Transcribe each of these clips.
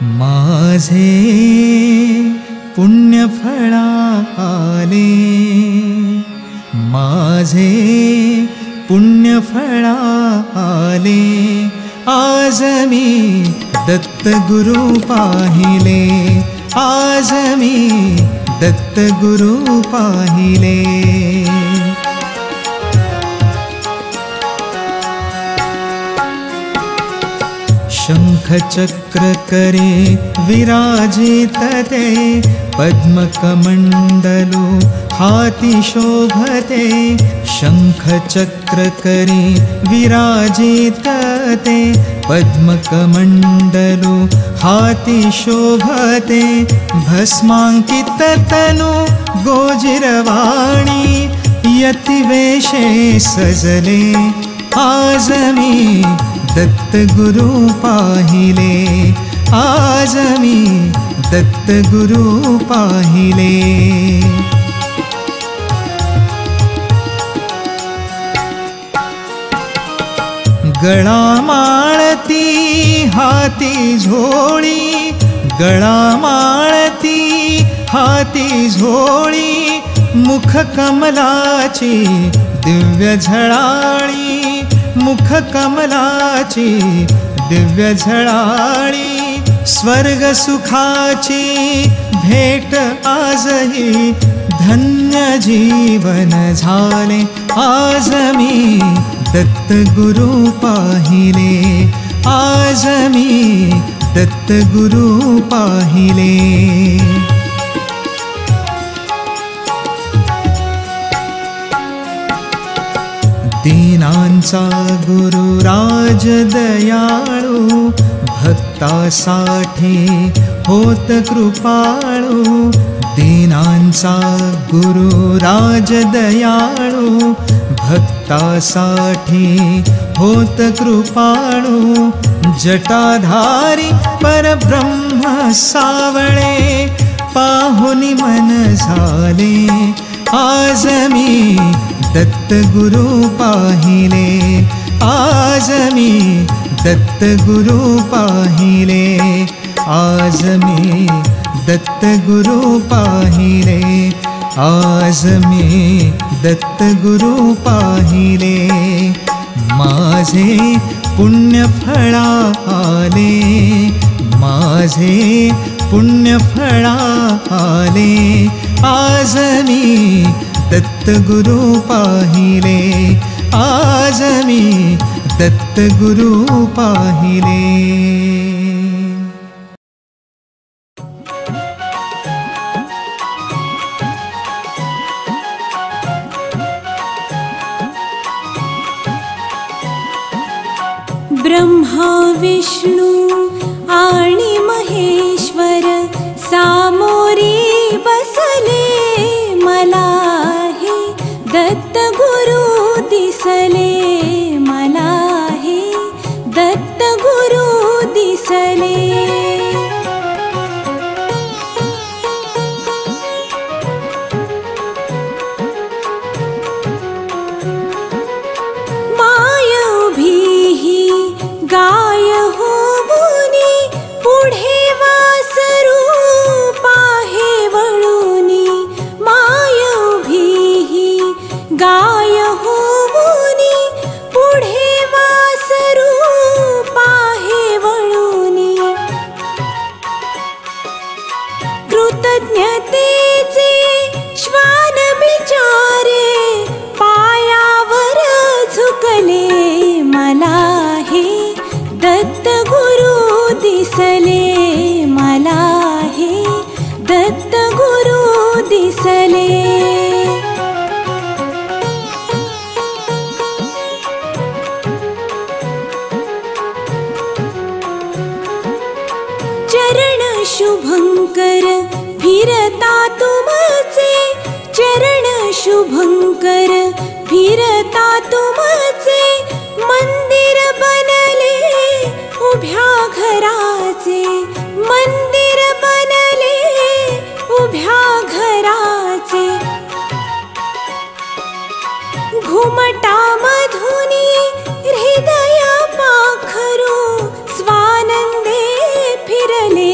माझे पुण्यफळा आले, माझे पुण्यफळा आले, आज मी दत्तगुरु पाहिले, आज मी दत्तगुरु पाहिले। शंख चक्र करे विराजित ते, पद्मकमंडलो हाती शोभते, शंख चक्र करे विराजित ते, पद्मकमंडलो हाती शोभते, भस्मांकित तनु गोजिरवाणी, यतिवेशे सजले, आज मी दत्तगुरु पाहिले, आज मी दत्तगुरु पाहिले। गळा माळती हाती झोळी, गळा माळती हाती झोळी, मुख कमलाची दिव्य झळाळी, मुख कमलाची दिव्य झळाळी, स्वर्ग सुखाची भेट आजही, धन्य जीवन झाले, आज मी दत्तगुरु पाहिले, आज मी दत्तगुरु पाहिले। दीनांचा गुरु राज दयाळू, भक्तासाठी होत कृपाळू, दीनांचा गुरु राज दयाळू, भक्तासाठी होत कृपाळू, जटाधारी परब्रह्म सावळे, पाहुनी मन झाले, आज मी दत्तगुरु पाहिले, आज मी दत्तगुरु पाहिले, आज मी दत्तगुरु पाहिले, आज मी दत्तगुरु पाहिले। माझे पुण्यफळा आले, माझे पुण्यफळा आले, आज मी दत्तगुरु पाहिले, आज मी दत्तगुरु पाहिले। ब्रह्मा विष्णु आणि महेश्वर सामोरी बसले, मला हे दत्तगुरु दिसले, मला हे दत्तगुरु दिसले। गाय होऊनी पुढे वासरूप आहे वळूनी, माय उभी गाय होऊनी पुढे वासरूप आहे वळूनी, कृतज्ञतेचे श्वान बिचारे पायावर झुकले, मला हे दत्तगुरु दिसले, मला हे दत्तगुरु दिसले। चरण शुभंकर फिरता तुमचे, चरण शुभंकर फिरता तुमचे, मंदिर बनले उभ्या घराचे, मंदिर बनले उभ्या घराचे, घुमटा मधुनी हृदय पाखरू स्वानंदे फिरले,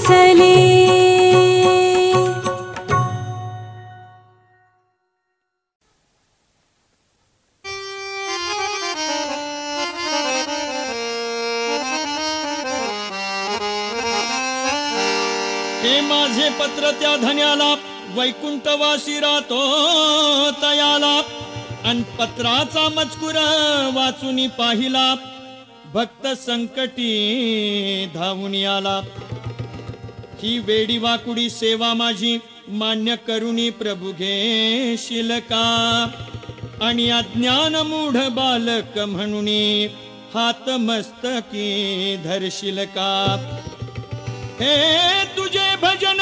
दिसले. हे माझे पत्र त्या धन्याला, वैकुंठवासी राहतो तयाला. अन पत्राचा मजकूर वाचून पाहिला, भक्त संकटी धावून आला. ही वेडी वाकुडी सेवा माझी मान्य करुणी प्रभू घेशील का. आणि अज्ञान मूढ बालक म्हणून हात मस्तकी धरशील का. हे तुझे भजन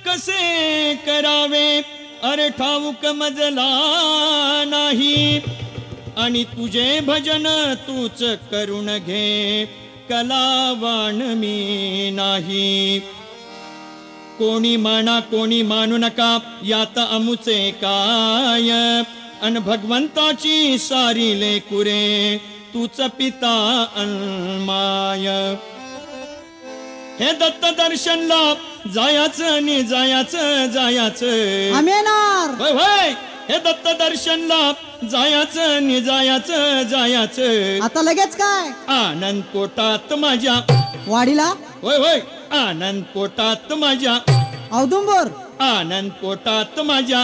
कसे करावे अरे ठाऊक मजला नाही. आणि तुझे भजन तूच करून घे, कलावान मी नाही. कोणी माना कोणी मानू नका, यात अमुचे काय. अन भगवंताची सारी लेकुरे, तूच पिता अन्माय. हे दत्त दर्शनला जायाचं आणि जायाचं आमेनार. होय होय. हे दत्त दर्शनला जायाचं आणि जायाचं. आता लगेच काय आनंद पोटात माझ्या वाडीला. होय होय. आनंद पोटात माझ्या औदुंबर. आनंद पोटात माझ्या.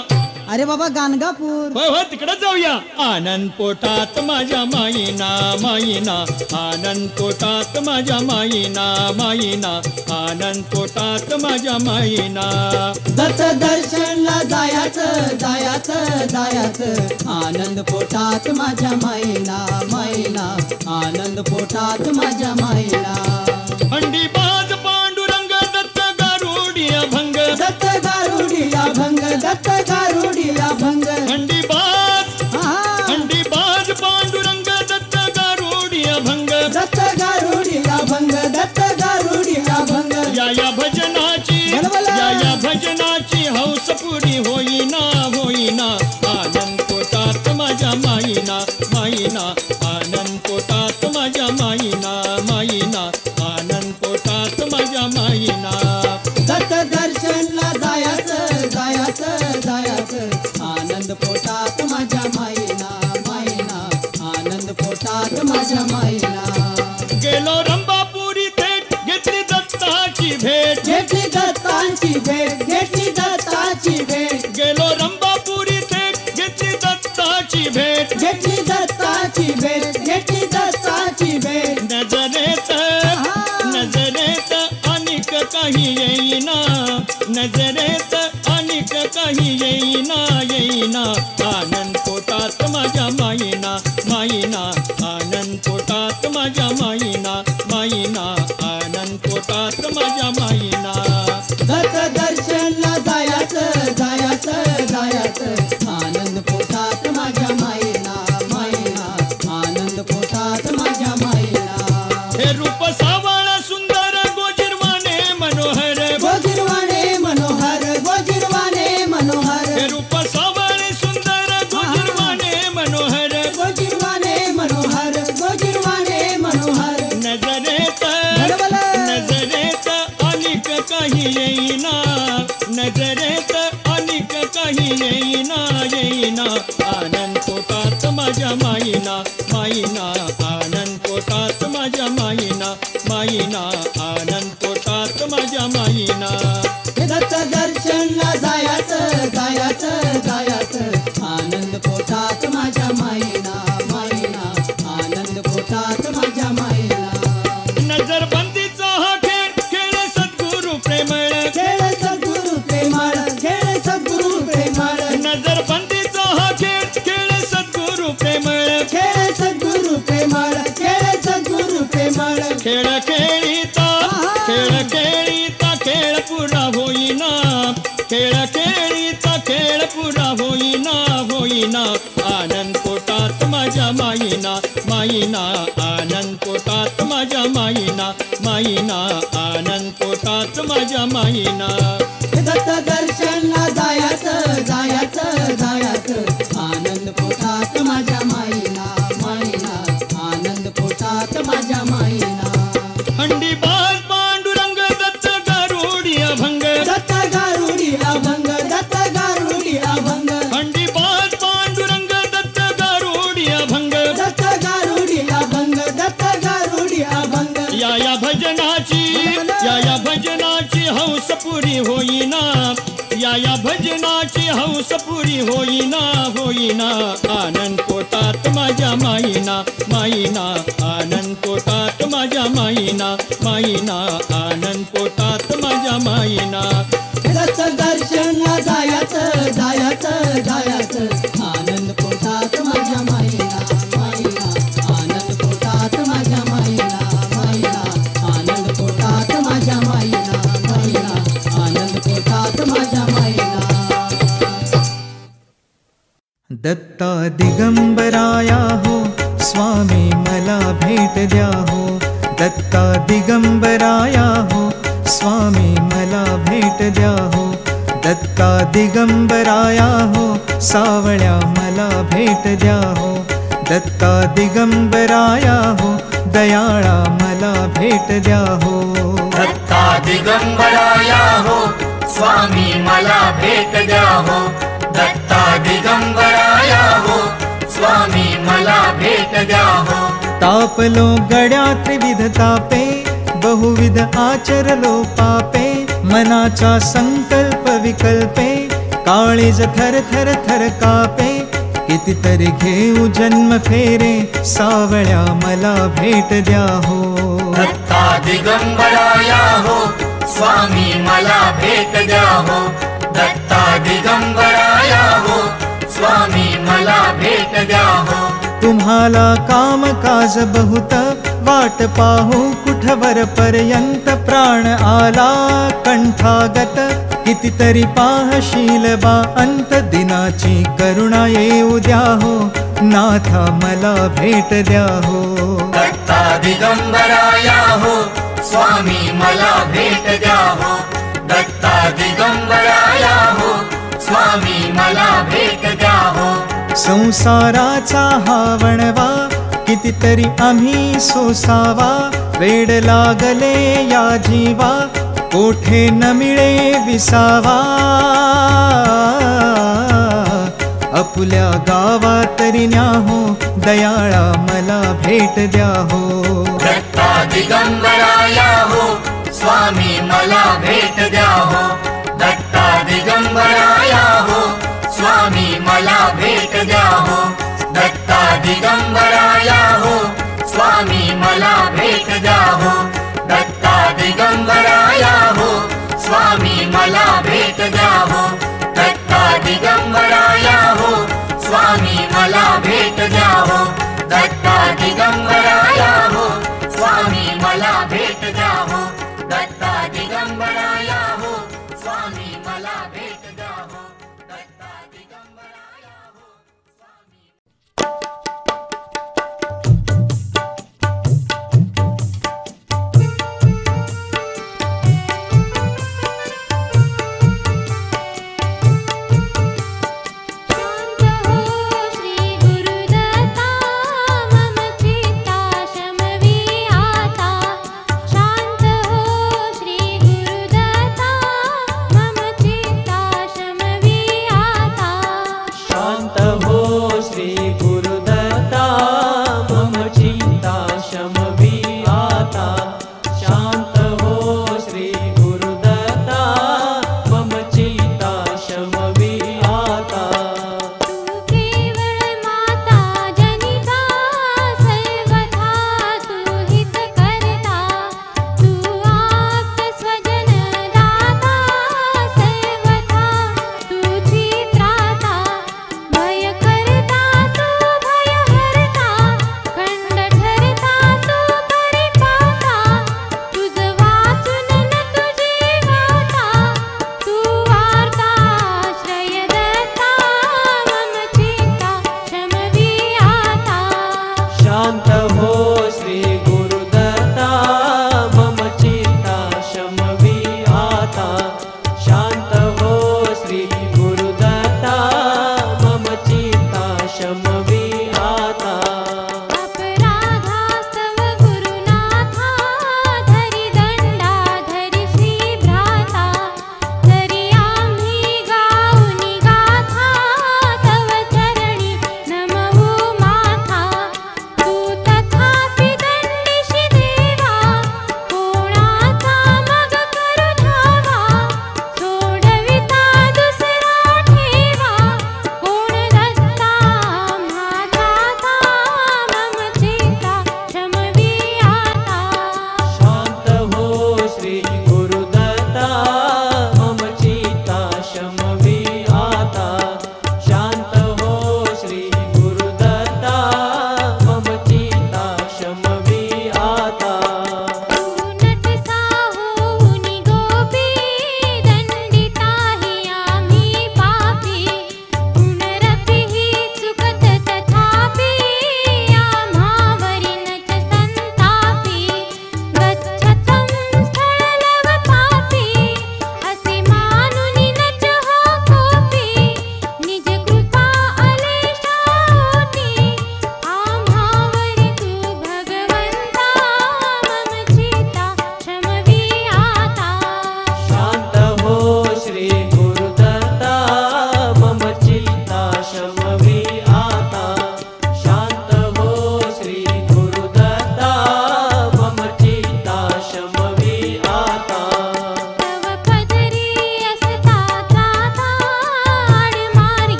अरे बाबा गाणगापूर. होय होय तिकडे जाऊया. आनंद पोटात माझ्या माईना माईना. आनंद पोटात माझ्या माईना माईना. आनंद पोटात माझ्या माईना. दत्त दर्शनला जायाचं. आनंद पोटात माझ्या माईना माईना. आनंद पोटात माझ्या माईना. हंडी बाज पांडुरंग दत्त गारुडिया भंग. दत्त गारुडिया भंग. दत्त गारुडिया भंग. हंडी बाज पांडुरंग दत्त गारुडिया भंग. दत्त गारुडिया भंग. दत्त गारुडिया भंग. या भजनाची हौस पुरी होईना होईना. आनंद पोटात माझ्या माईना माईना. आनंद पोटात माझ्या माईना माईना. आनंद पोटात माझ्या माईना. दत्त दर्शनला जायाचं. आनंद पोटात माझ्या माईना माईना. आनंद पोटात माझ्या माईना. गेलो रंबापुरी थेट घेतली दत्ताची भेट. घेतली दत्ताची भेट. घेतली दत्ताची भेट. गेलो रंबापुरी थेट घेतली दत्ताची भेट. घेतली दत्ताची भेट. घेतली दत्ताची भेट. नजरेत अनेक काही येईना. नजरेत अनेक काही येईना. आनंद पोटात माझ्या माईना माईना. आनंद पोटात माझ्या माईना माईना. आनंद पोटात माझ्या माईना. दत्त दर्शनला जायाचं. आनंद पोटात माझ्या माईना माईना. आनंद पोटात माझ्या माईना. हे रूप सावळ सुंदर गोजिरवाणे मनोहर. गोजिरवाणे मनोहर. गोजिरवाणे मनोहर. हे रूप सावळ सुंदर गोजिरवाणे मनोहर. गोजिरवाणे मनोहर. गोजिरवाणे मनोहर. नजरेत अनेक काही येईना. नजरेत अनेक काही येईना. आनंद पोटात माझ्या माईना माईना. आनंद पोटात माझ्या माईना माईना. आनंद पोटात माझ्या माईना. दत्त दर्शनला जायाचं. आनंद पोटात माझ्या माईना माईना. आनंद पोटात माझ्या माईना. नजरबंदीचा हा खेळ सद्गुरु प्रेमळ. खेळ सद्गुरु प्रेमळ. खेळ सद्गुरु प्रेमळ. नजरबंदीचा हा खेळ सद्गुरु प्रेमळ. खेळ सद्गुरु प्रेमळ. खेळ सद्गुरु प्रेमळ. खेळ खेळीता खेळ पुरा होईना. खेळ खेळीता खेळ पुरा होईना. आनंद पोटात माझ्या माईना माईना. आनंद पोटात माझ्या माईना माईना. आनंद पोटात माझ्या माईना. दत्त दर्शनला जायाचं. आनंद पोटात माझ्या माईना माईना. आनंद पोटात माझ्या माईना. हंडी बाज पांडुरंग दत्त गारुडी भजनाची हौस पुरी होईना, या भजनाची हौस पुरी होईना, होईना. आनंद पोटात माझ्या माईना, माईना. आनंद पोटात माझ्या माईना, माईना. आनंद पोटात माझ्या माईना. रथ दर्शन जायाचं जायाचं जायाचं, आनंद पोटात माझ्या माईना, माईना. आनंद पोटात माझ्या माईना, माईना. आनंद पोटात माझ्या माईना, माईना. आनंद पोटात माझ्या माईना. दत्ता दिगंबराया हो, स्वामी मला भेट द्या हो. दत्ता दिगंबराया हो, स्वामी मला भेट द्या हो. दत्ता दिगंबराया हो, सावळ्या मला भेट द्या हो. दत्ता दिगंबराया हो, दयाळा मला भेट द्या हो. दत्ता दिगंबराया हो, स्वामी मला भेट द्या हो. दत्ता दिगंबराया हो, स्वामी मला भेट द्या हो. तापलो गड्या त्रिविध तापे, बहुविध आचरलो पापे. मनाचा संकल्प विकल्पे, काळीज थर थर थर कापे. कितीतरी घेऊ जन्म फेरे, सावळ्या मला भेट द्या हो. दत्ता दिगंबराया हो, स्वामी मला भेट द्या हो. दत्ता दिगंबराया हो, स्वामी मला भेट द्या हो. तुम्हाला काम काज बहुत, वाट पाहू कुठवर पर्यंत. प्राण आला कंठागत, कितीतरी पाहशील बा अंत. दिनाची करुणा येऊ द्या हो, नाथा मला भेट द्या हो. दत्ता दिगंबराया हो, स्वामी मला भेट द्या हो. दत्ता दिगंबराया हो, स्वामी मला भेट द्या हो. संसाराचा हा वणवा, कितीतरी आम्ही सोसावा. वेड लागले या जीवा, कोठे न मिळे विसावा. आपुल्या गावा तरी न्या हो, दयाळा मला भेट द्या हो. दत्ता दिगंबराया हो, स्वामी मला भेट द्या हो. दत्ता दिगंबराया हो, स्वामी मला भेट द्या हो. दत्ता दिगंबराया हो, स्वामी मला भेट द्या हो. दत्ता दिगंबराया हो, स्वामी मला भेट द्या हो. दत्ता दिगंबराया हो, स्वामी मला भेट द्या हो. दत्ता दिगंबराया हो, स्वामी मला भेट द्या हो. दत्ता दिगंबराया हो, स्वामी मला भेट द्या हो. दत्ता दिगंबराया हो, स्वामी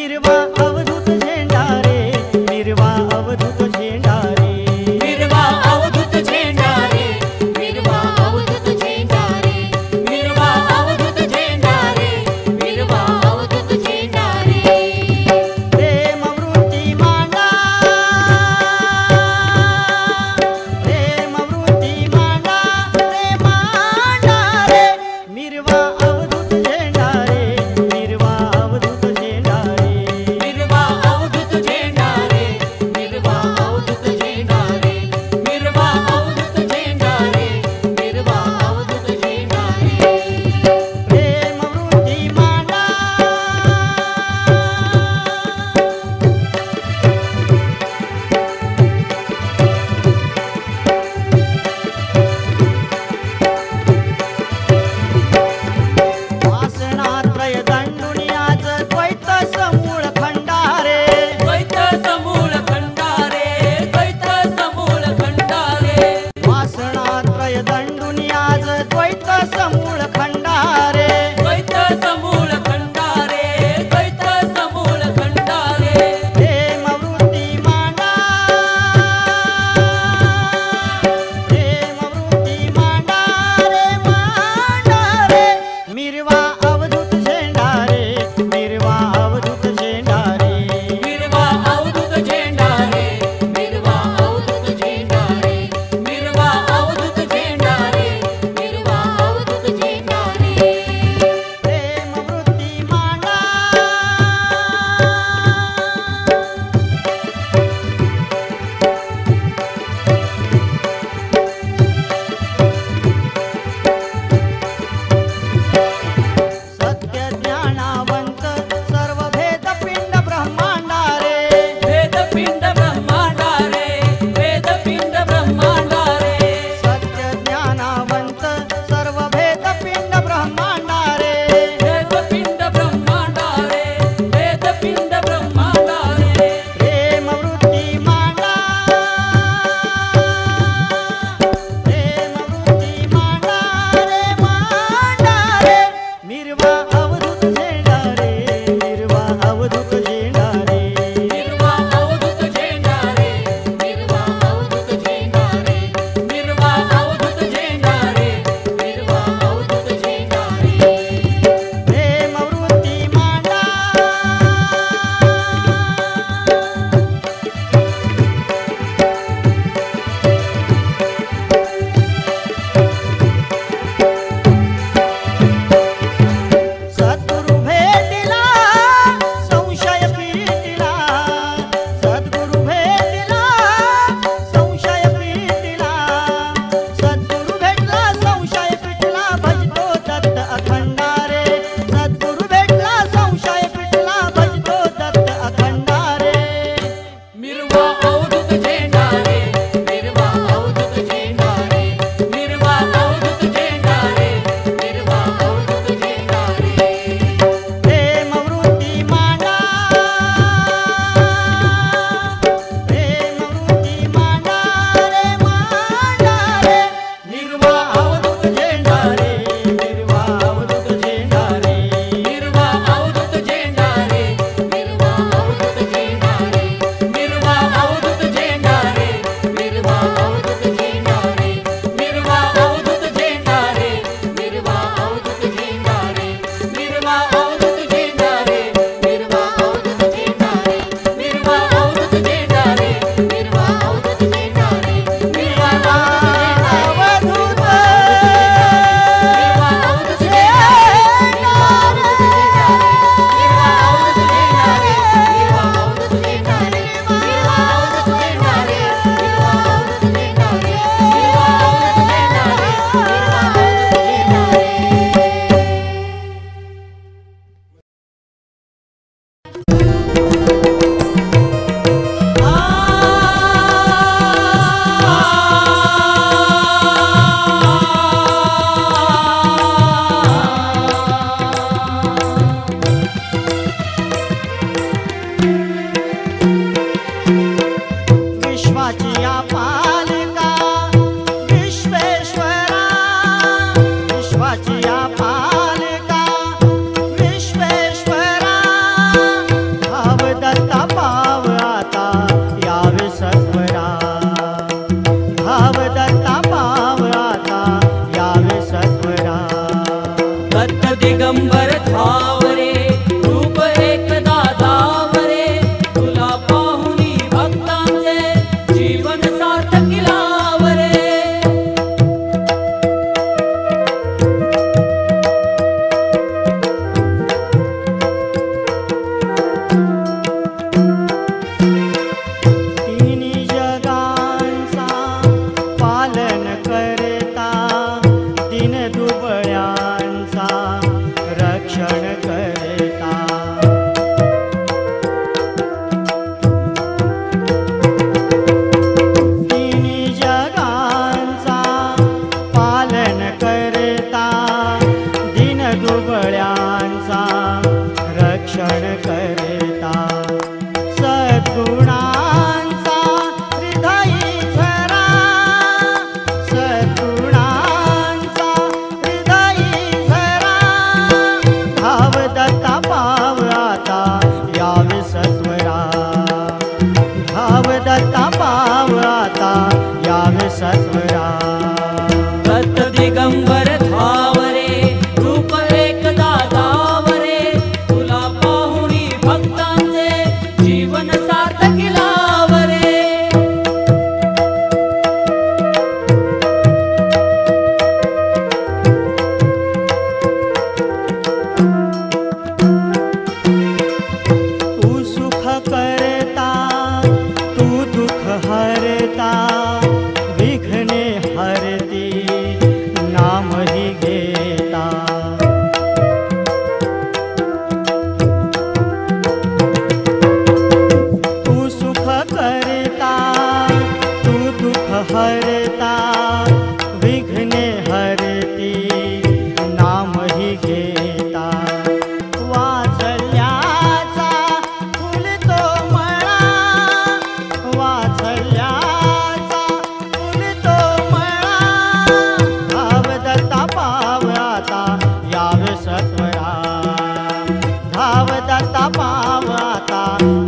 मिरवा अवधूत झेंडा रे, मिरवा अवधूत झेंडा रे, मिरवा अवधूत झेंडा रे, मिरवा अवधूत झेंडा रे, मिरवा अवधूत झेंडा रे, मिरवा अवधूत झेंडा रे. प्रेमवृत्ती मांडा, प्रेमवृत्ती मांडा रे, मांडा रे, मिरवा अवधूत झेंडा रे, मिरवा अवधूत झेंडा रे, मिरवा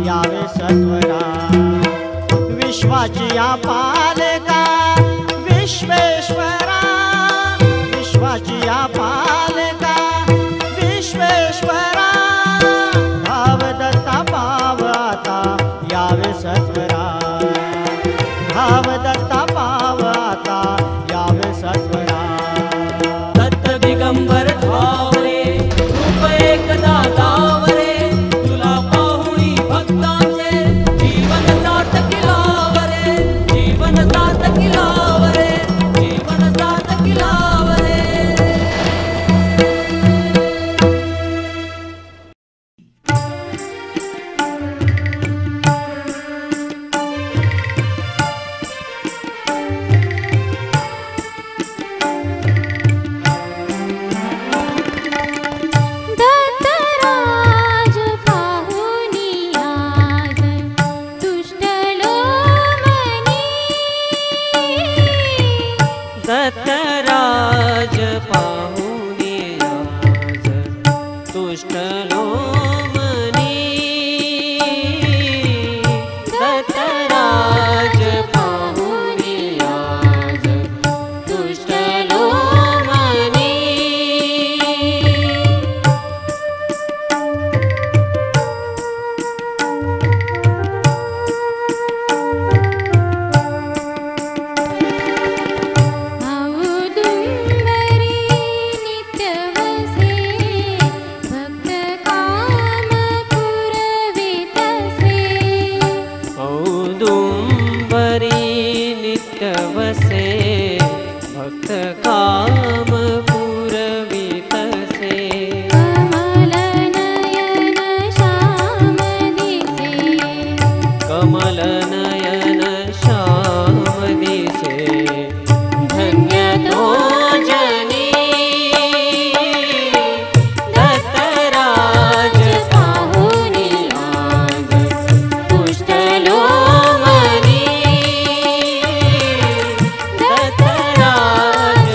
यावे सत्वरा विश्वाची या पालका विश्वेश्वरा विश्वाची या पालका विश्वेश्वरा धाव दत्ता पाव आता यावे सत्वरा धाव दत्ता पाव आता यावे सत्वरा दत्त दिगंबर धावरे रूप एकदा दावरे तुला पाहुणी भक्तांचे जीवन सार्थकिलावरे जीवन सार्थकिलावरे जीवन सार्थकिलावरे दत्तराज पाहुनी आज तुष्टलो मनी दत्तराज पाहुणे आज तुष्टलो मनी दत्तराज पाहुणे आज तुष्टलो मनी औदुंबरी नित्यवसे भक्त काम पुरवितसे औदुंबरी नित्यवसे भक्त काम पुरवितसे कमलनयन श्याम दिसे कमलनयन श्याम दिसे धन्य तो जनी दत्तराज पाहुणी आज तुष्टलो मनी दत्तराज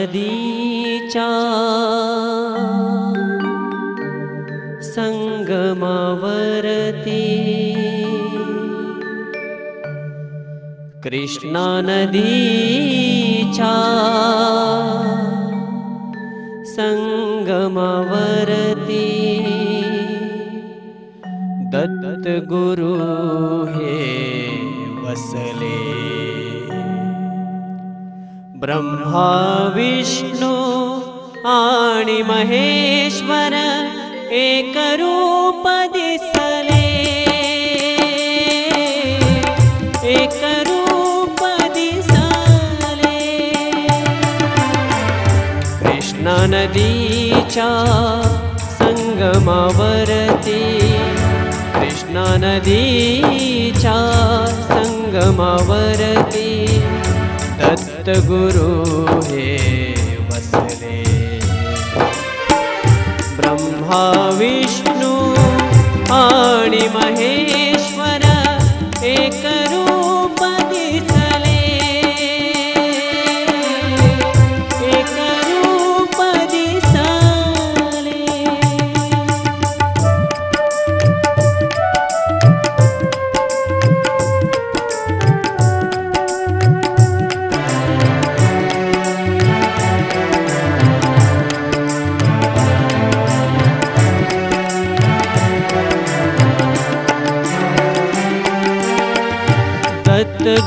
नदीच्या संगमावरती कृष्णा नदीच्या संगमावरती दत्त गुरु हे वसले ब्रह्मा विष्णु आणि महेश्वर एक रूप दिसले एक रूप दिसले कृष्णा नदीच्या संगमावरती कृष्णा नदीच्या संगमावरती दत्त गुरु हे वसले ब्रह्मा विष्णु आणि महेश्वर एक रूप दिसले एक रूप दिसले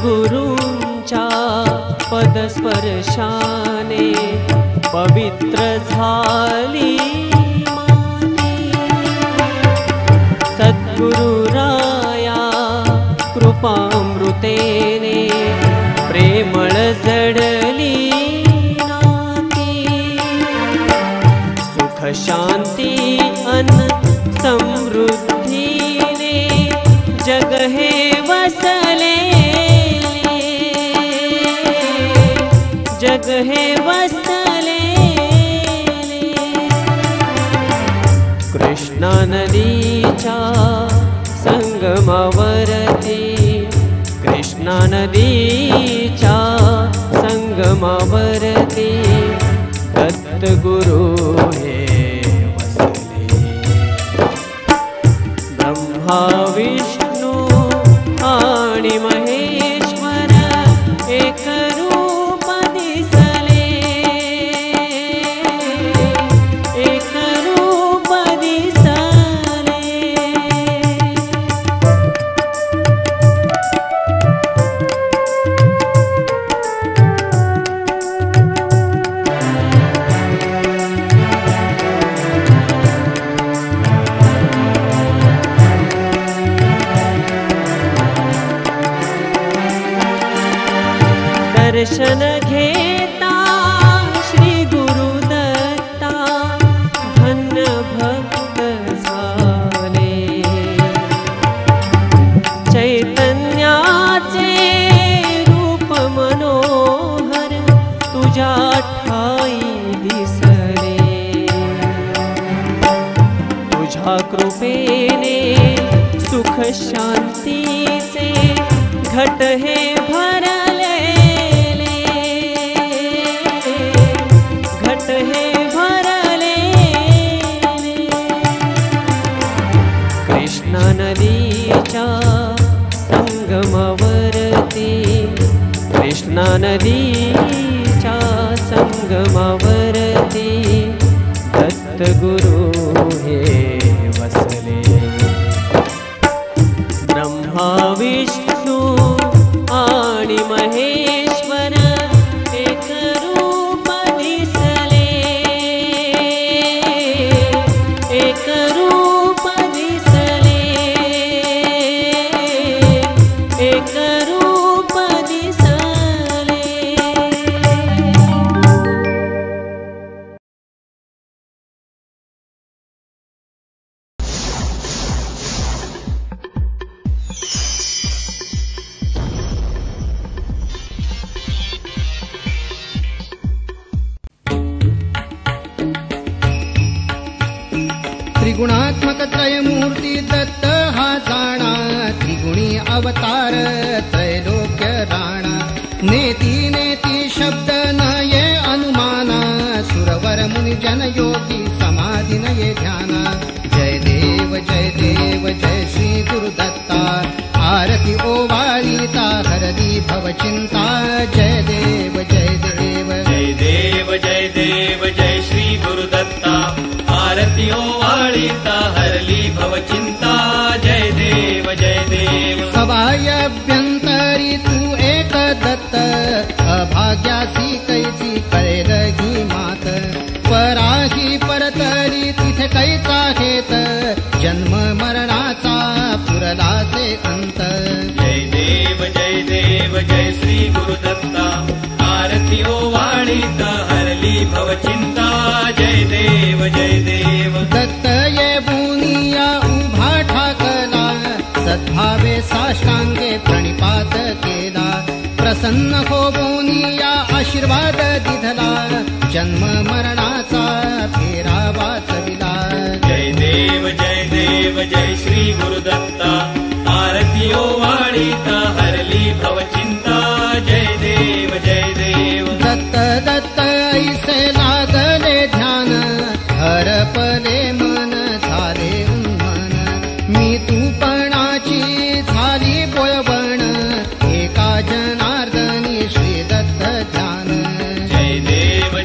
गुरूंच्या पदस्पर्शाने पवित्र झाली माती सद्गुरुराया कृपामृतेने प्रेमळ जडली नाती सुख शांती अन्न समृद्धीने जग हे वसले जग हे वसले कृष्णा नदीच्या संगमावरती कृष्णा नदीच्या संगमावरती दत्त गुरु हे वसले ब्रह्मा विष्णु आणि महेश्वर एक रूप दिसले एक रूप दिसले दर्शन घेता श्री गुरुदत्ता धन्य भक्त झाले चैतन्याचे रूप मनोहर तुझ्या ठाई दिसले तुझ्या कृपेने सुख शांतीचे घट हे भरले कृष्णा नदीच्या संगमावरती कृष्णा नदीच्या संगमावरती दत्त गुरु हे वसले ब्रह्मा विष्णु आणि महेश्वर एक रूप दिसले एक रूप दिसले एक रूप दिसले त्रिगुणात्मक त्रयमूर्ती दत्त हा जाणा त्रिगुणी अवतार त्रैलोक्य राणा नेती नेती शब्द न ये अनुमाना गुरुदत्ता आरती ओवाळीता हरली भवचिंता जय देव जय देव जय देव जय देव जय श्री गुरुदत्ता आरती ओवाळीता हरली भवचिंता जय देव जय देव सभायभ्यंतरी तू एक दत्त अभाग्यासी कैची कळेल ही मात पराही परतरी तिथे कैचा हेत जन्म मरणाचा पुरलासे अंत जय देव जय श्री गुरुदत्ता आरती ओवाळीता हरली भवचिंता जय देव जय देव दत्त ये बुनिया उभा ठाकला सद्भावे साष्टांगे प्रणिपात केला प्रसन्न हो बोनिया आशीर्वाद दिधला जन्म मरणाचा फेरा वाचविला जय देव जय श्री गुरुदत्ता आरती ओवाळीता हरली भवचिंता जय देव दत्त दत्त ऐसे लागले ध्यान हरपले मन झाले उन्मन मी तूपणाची झाली बोलबण एका जनार्दनी श्री दत्त ध्यान जय देव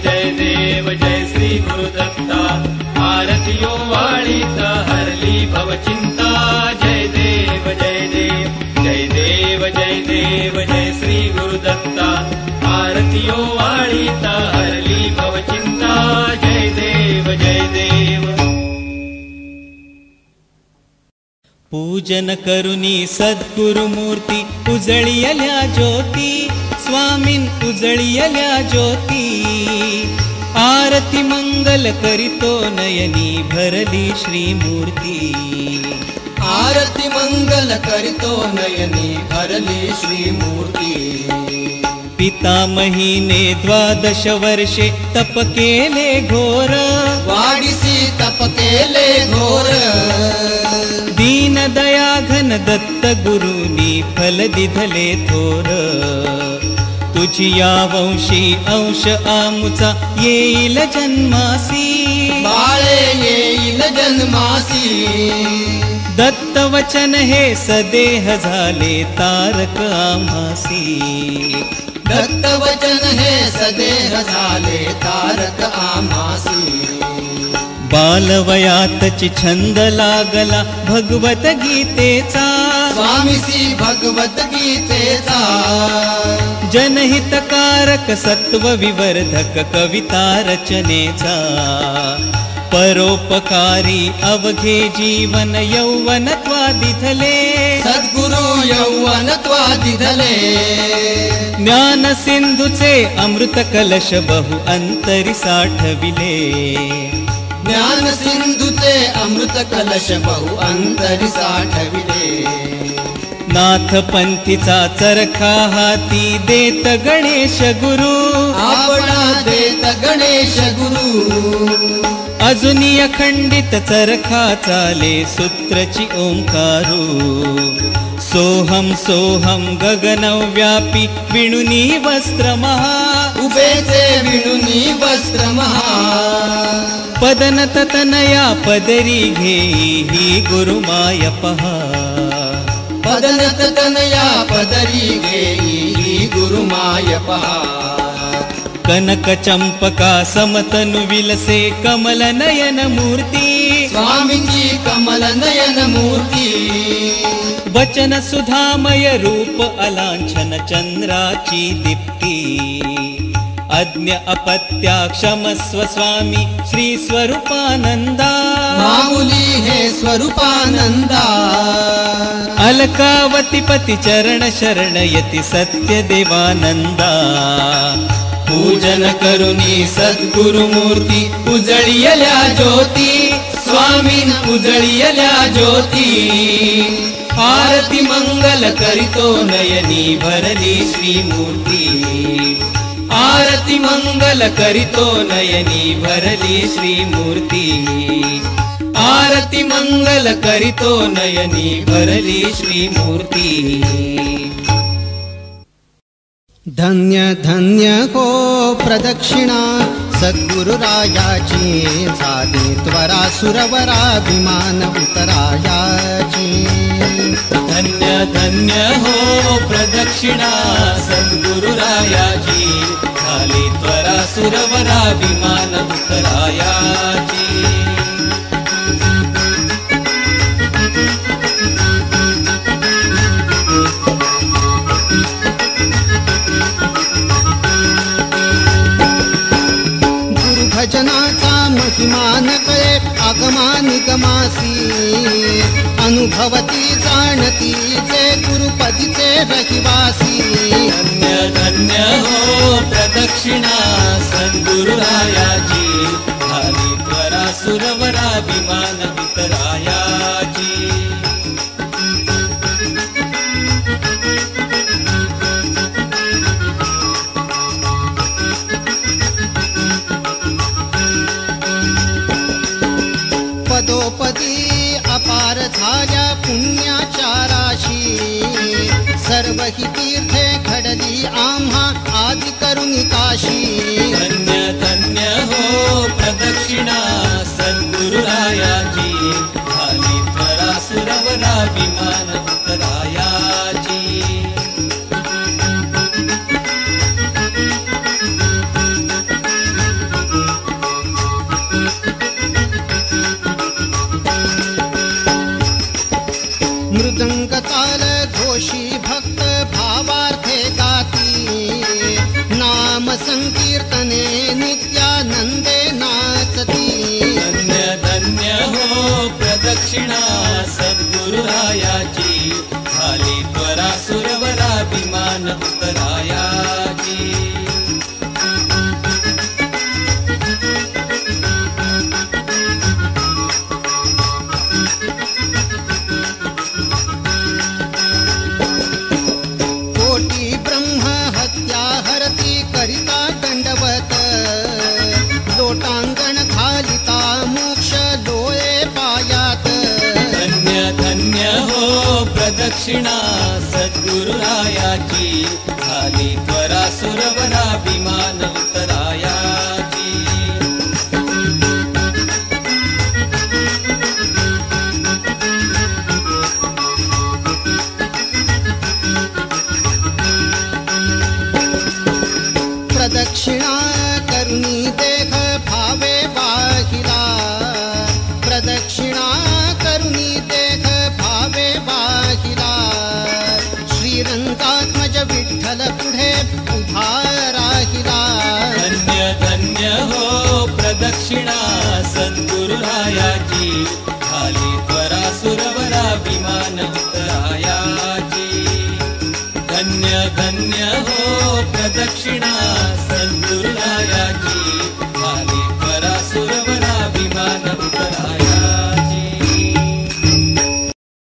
जय श्री गुरुदत्ता आरती ओवाळीता हरली भवचिंता जय देव जय देव जय श्री गुरुदत्ता आरती ओवाळीता हरली भवचिंता जय देव पूजन करुनी सद्गुरुमूर्ती उजळियल्या ज्योती स्वामीन उजळियल्या ज्योती आरती मंगल करीतो नयनी भरली श्रीमूर्ती आरती मंगल करीतो नयनी भरली श्रीमूर्ती पितामहीने 12 वर्षे तप केले घोर वाडिसी तप केले घोर दीन दया घन दत्त गुरुनी फल दिधले थोर तुझी या वंशी अंश आमुचा येईल जन्मासी बाळे येईल जन्मासी दत्त वचन हे सदेह झाले तारक आम्हासी दत्त वचन हे सदेह झाले तारक आम्हासी बालवयातची छंद लागला भगवत गीतेचा स्वामीसी भगवत गीतेचा जनहितकारक सत्व विवर्धक कविता रचनेचा परोपकारी अवघे जीवन यौवनत्वादिधले सद्गुरु यौवनत्वादिधले ज्ञान सिंधूचे अमृत कलश बहु अंतरी साठविले ज्ञान सिंधूचे अमृत कलश बहु अंतरी साठविले नाथ पंथीचा चरखा हाती देत गणेश गुरु आपणा देत गणेश गुरु अजुनी अखंडित चरखा चाले सूत्रची ओंकारू सोहम सोहम गगनव्यापी विणुनी वस्त्र महा उभेचे विणुनी वस्त्र महा पदनत तनया पदरी घेई ही गुरुमाय पहा पदनत तनया पदरी घेई गुरुमाय पहा कनक चंपका समतनु विलसे कमल नयन मूर्ती स्वामींची कमल नयन मूर्ती वचन सुधामय रूप अलांछन चंद्राची दीप्ती अज्ञ अपत्या क्षमस्व स्वामी श्री स्वरूपानंदा माऊली हे स्वरूपानंदा अलकावती पती चरण शरणयति सत्य देवानंदा पूजन करुनी सद्गुरुमूर्ती उजळियल्या ज्योती स्वामीन उजळियल्या ज्योती आरती मंगल करीतो नयनी भरली श्रीमूर्ती आरती मंगल करीतो नयनी भरली श्रीमूर्ती आरती मंगल करीतो नयनी भरली श्रीमूर्ती धन्य धन्य हो प्रदक्षिणा सद्गुरुरायाची झाली त्वरा सुरवराभिमान उतरायाची धन्य धन्य हो प्रदक्षिणा सद्गुरुरायाची झाली त्वरा सुरवराभिमान उतरायाची भजनाचा महिमान कळे आगमा निगमासी अनुभवती जाणती जे गुरुपदीचे रहिवासी धन्य धन्य हो प्रदक्षिणा सद्गुरुरायाची झाली त्वरा सुरवराभिमान उतरायाची पदोपदी अपार झाल्या पुण्याच्या राशी सर्व ही तीर्थे घडली आम्हा आदि करुणी काशी धन्य धन्य हो प्रदक्षिणा सद्गुरुरायाची झाली त्वरा सुरवराभिमान उतरायाची मृदंग ताल घोषी भक्त भावार्थे गाती नाम संकीर्तने नित्यानंदे नाचती धन्य धन्य हो प्रदक्षिणा सद्गुरुरायाची झाली त्वरा सुरवराभिमान उतरायाची करिता दंडवत लोटांगण घालिता मोक्ष डोळे पायात धन्य धन्य हो प्रदक्षिणा सद्गुरुरायाची झाली त्वरा सुरवराभिमान उतरायाची प्रदक्षिणा करुणी देह भावे बाहिरा प्रदक्षिणा करुणी देह भावे बाहिरा श्रीरंगात्मज विठ्ठल पुढे उभा राहिला धन्य धन्य हो प्रदक्षिणा